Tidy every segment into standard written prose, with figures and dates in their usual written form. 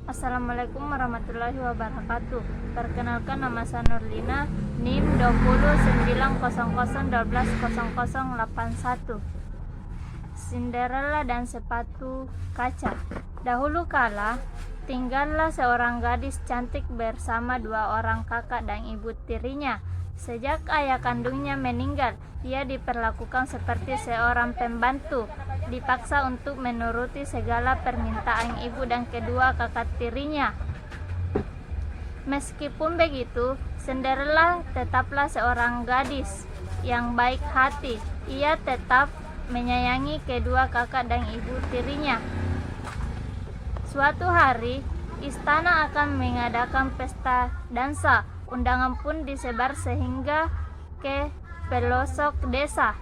Assalamualaikum warahmatullahi wabarakatuh. Perkenalkan, nama saya Nurlina, NIM 209001210081. Cinderella dan sepatu kaca. Dahulu kala, tinggallah seorang gadis cantik bersama dua orang kakak dan ibu tirinya. Sejak ayah kandungnya meninggal, ia diperlakukan seperti seorang pembantu, dipaksa untuk menuruti segala permintaan ibu dan kedua kakak tirinya. Meskipun begitu, Cinderella tetaplah seorang gadis yang baik hati. Ia tetap menyayangi kedua kakak dan ibu tirinya. Suatu hari, istana akan mengadakan pesta dansa. Undangan pun disebar sehingga ke pelosok desa.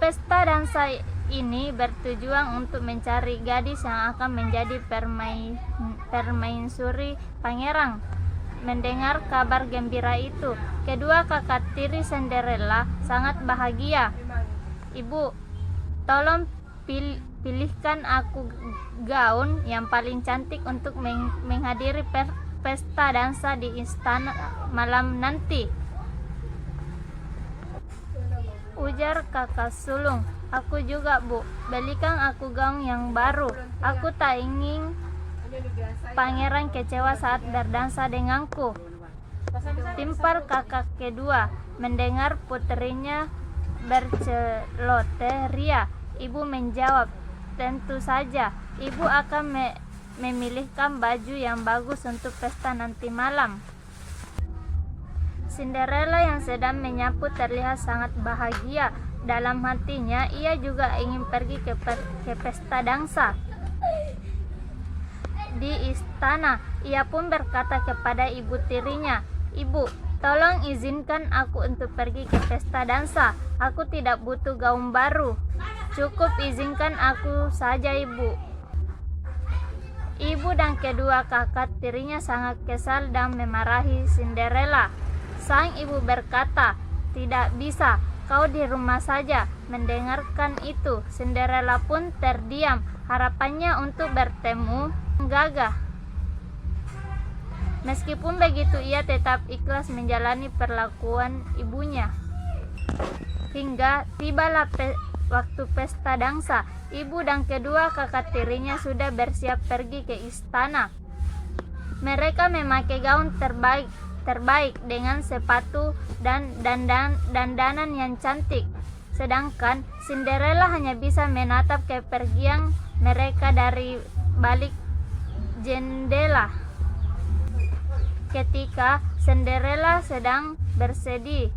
Pesta dansa ini bertujuan untuk mencari gadis yang akan menjadi permaisuri pangeran. Mendengar kabar gembira itu, kedua kakak tiri Cinderella sangat bahagia. "Ibu, tolong pilihkan aku gaun yang paling cantik untuk menghadiri pesta dansa di istana malam nanti," ujar kakak sulung. "Aku juga, Bu. Belikan aku gaun yang baru. Aku tak ingin pangeran kecewa saat berdansa denganku," timpal kakak kedua. Mendengar puterinya berceloteh ria, ibu menjawab, "Tentu saja, ibu akan memilihkan baju yang bagus untuk pesta nanti malam." Cinderella yang sedang menyapu terlihat sangat bahagia. Dalam hatinya, ia juga ingin pergi ke pesta dansa. Di istana, ia pun berkata kepada ibu tirinya, "Ibu, tolong izinkan aku untuk pergi ke pesta dansa. Aku tidak butuh gaun baru. Cukup izinkan aku saja, Ibu." Ibu dan kedua kakak tirinya sangat kesal dan memarahi Cinderella. Sang ibu berkata, "Tidak bisa, kau di rumah saja." Mendengarkan itu, Cinderella pun terdiam. Harapannya untuk bertemu gagah. Meskipun begitu, ia tetap ikhlas menjalani perlakuan ibunya. Hingga tibalah waktu pesta dansa. Ibu dan kedua kakak tirinya sudah bersiap pergi ke istana. Mereka memakai gaun terbaik dengan sepatu dan dandanan yang cantik. Sedangkan Cinderella hanya bisa menatap kepergian mereka dari balik jendela. Ketika Cinderella sedang bersedih,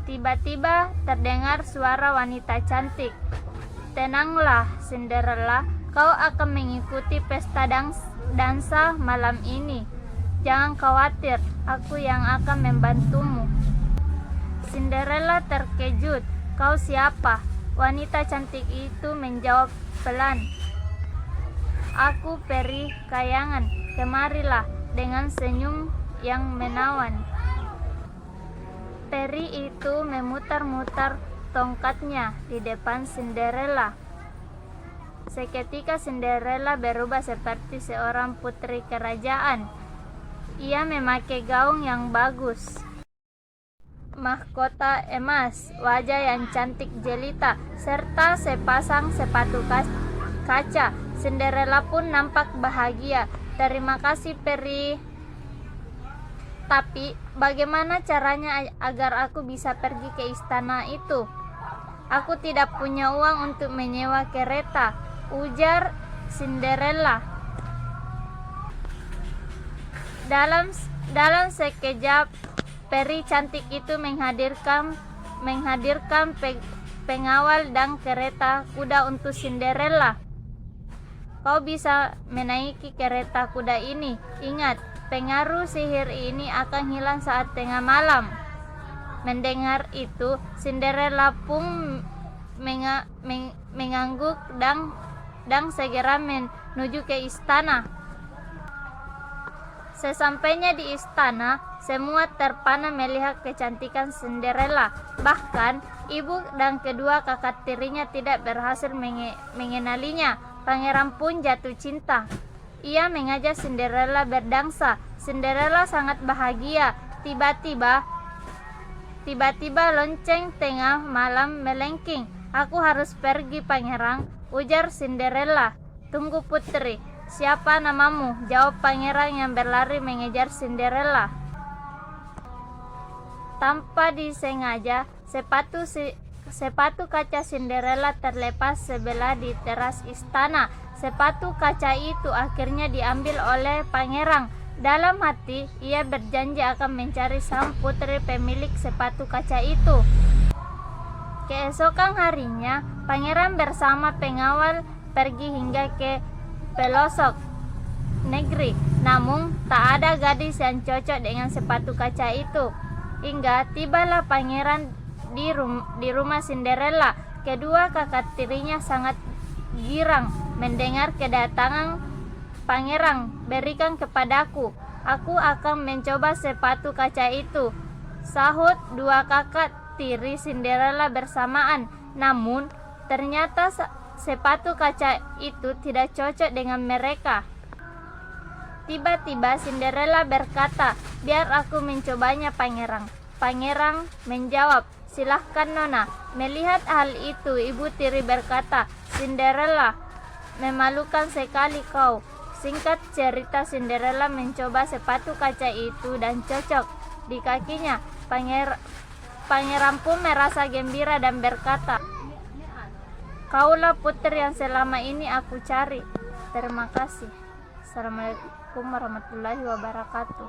tiba-tiba terdengar suara wanita cantik. "Tenanglah, Cinderella, kau akan mengikuti pesta dansa malam ini. Jangan khawatir, aku yang akan membantumu." Cinderella terkejut. "Kau siapa?" Wanita cantik itu menjawab pelan, "Aku peri kayangan. Kemarilah," dengan senyum yang menawan. Peri itu memutar-mutar tongkatnya di depan Cinderella. Seketika Cinderella berubah seperti seorang putri kerajaan. Ia memakai gaun yang bagus, mahkota emas, wajah yang cantik jelita, serta sepasang sepatu kaca. Cinderella pun nampak bahagia. "Terima kasih, Peri. Tapi bagaimana caranya agar aku bisa pergi ke istana itu? Aku tidak punya uang untuk menyewa kereta," ujar Cinderella. Dalam sekejap, peri cantik itu menghadirkan pengawal dan kereta kuda untuk Cinderella. "Kau bisa menaiki kereta kuda ini. Ingat, pengaruh sihir ini akan hilang saat tengah malam." Mendengar itu, Cinderella pun mengangguk dan segera menuju ke istana. Sesampainya di istana, Semua terpana melihat kecantikan Cinderella. Bahkan ibu dan kedua kakak tirinya tidak berhasil mengenalinya. Pangeran pun jatuh cinta. Ia mengajak Cinderella berdansa. Cinderella sangat bahagia. Tiba-tiba lonceng tengah malam melengking. "Aku harus pergi, pangeran," ujar Cinderella. "Tunggu putri, siapa namamu?" jawab pangeran yang berlari mengejar Cinderella. Tanpa disengaja, sepatu kaca Cinderella terlepas sebelah di teras istana. Sepatu kaca itu akhirnya diambil oleh pangeran. Dalam hati, ia berjanji akan mencari sang putri pemilik sepatu kaca itu. Keesokan harinya, pangeran bersama pengawal pergi hingga ke pelosok negeri. Namun, tak ada gadis yang cocok dengan sepatu kaca itu. Hingga tibalah pangeran di rumah Cinderella. Kedua kakak tirinya sangat girang mendengar kedatangan pangeran. "Berikan kepadaku, aku akan mencoba sepatu kaca itu," sahut dua kakak tiri Cinderella bersamaan. Namun ternyata sepatu kaca itu tidak cocok dengan mereka. Tiba-tiba Cinderella berkata, "Biar aku mencobanya, pangeran." Pangeran menjawab, "Silahkan, Nona." Melihat hal itu, ibu tiri berkata, "Cinderella, memalukan sekali kau." Singkat cerita, Cinderella mencoba sepatu kaca itu dan cocok di kakinya. Pangeran pun merasa gembira dan berkata, "Kaulah putri yang selama ini aku cari." Terima kasih. Assalamualaikum warahmatullahi wabarakatuh.